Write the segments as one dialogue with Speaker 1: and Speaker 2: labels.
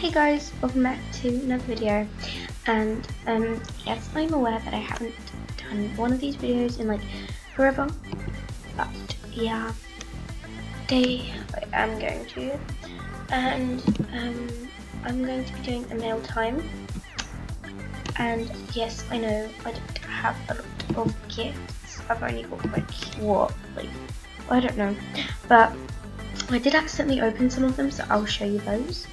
Speaker 1: Hey guys, welcome back to another video. And yes, I'm aware that I haven't done one of these videos in like forever, but yeah, today I am going to, and I'm going to be doing a mail time. And yes, I know I don't have a lot of gifts. I've only got I don't know, but I did accidentally open some of them, so I'll show you those.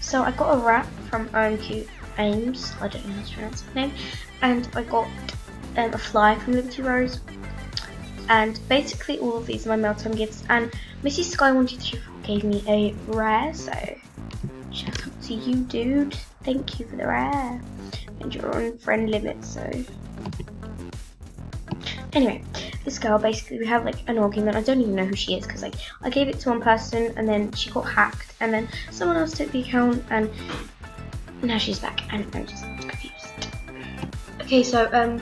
Speaker 1: So I got a wrap from Cute Ames, I don't know how to pronounce his name, and I got a fly from Liberty Rose, and basically all of these are my Mailtime gifts. And Mrs. Sky 1234 gave me a rare, so shout out to you, dude. Thank you for the rare, and you're on friend limit, so anyway. This girl, basically we have like an argument. I don't even know who she is because like I gave it to one person and then she got hacked and then someone else took the account and now she's back and I'm just confused. Okay, so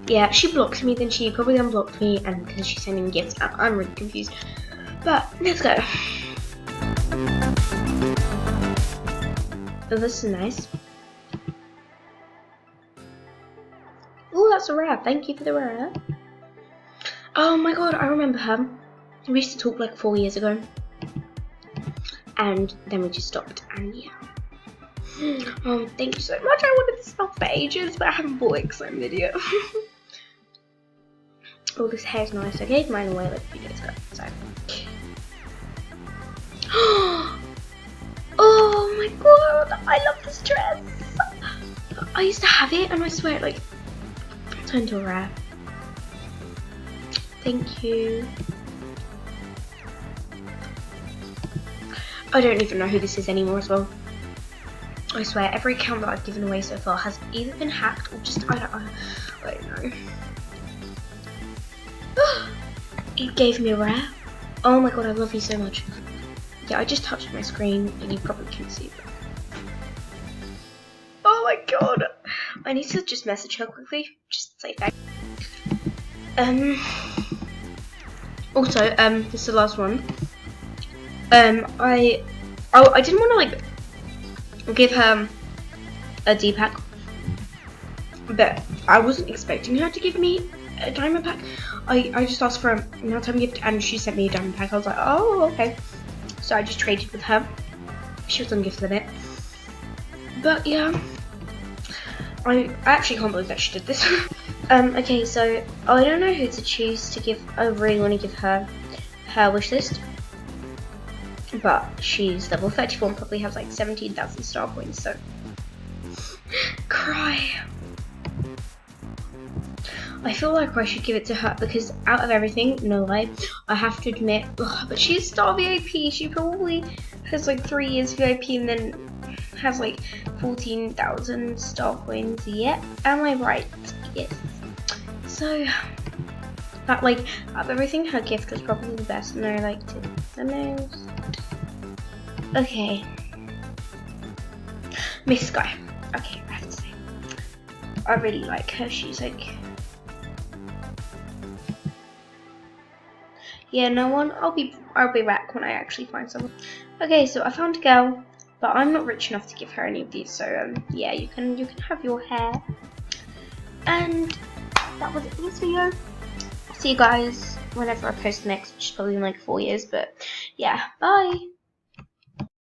Speaker 1: yeah, she blocked me, then she probably unblocked me, and because she's sending me gifts, I'm really confused. But let's go. Oh, this is nice. Oh, that's a rare. Thank you for the rare. Oh my god, I remember her. We used to talk like 4 years ago. And then we just stopped, and yeah. Oh, thank you so much. I wanted this stuff for ages, but I haven't bought it because I'm an idiot. Oh, this hair's nice. I gave mine away like a few days ago, so. Oh my god, I love this dress. I used to have it, and I swear it like turned to a rare. Thank you. I don't even know who this is anymore as well. I swear every account that I've given away so far has either been hacked or just I don't know. It gave me a rare. Oh my god, I love you so much. Yeah, I just touched my screen and you probably can't see it. Oh my god. I need to just message her quickly. Just say thanks. Also, this is the last one. I didn't want to like give her a D pack, but I wasn't expecting her to give me a diamond pack. I just asked for a Mailtime gift and she sent me a diamond pack. I was like, oh okay. So I just traded with her. She was on gift limit. But yeah, I actually can't believe that she did this. Okay, so I don't know who to choose to give. I really want to give her wish list, but she's level 34 and probably has like 17,000 star points, so cry. I feel like I should give it to her because out of everything, no lie, I have to admit, but she's star VIP. She probably has like 3 years VIP and then has like 14,000 star coins. Yeah, am I right? Yes. So that like out of everything, her gift was probably the best, and I liked it the most. Okay, Miss Sky. Okay, I have to say, I really like her. She's like, yeah, no one. I'll be back when I actually find someone. Okay, so I found a girl, but I'm not rich enough to give her any of these. So yeah, you can have your hair. And that was it for this video. See you guys whenever I post next, which is probably in like 4 years. But yeah, bye.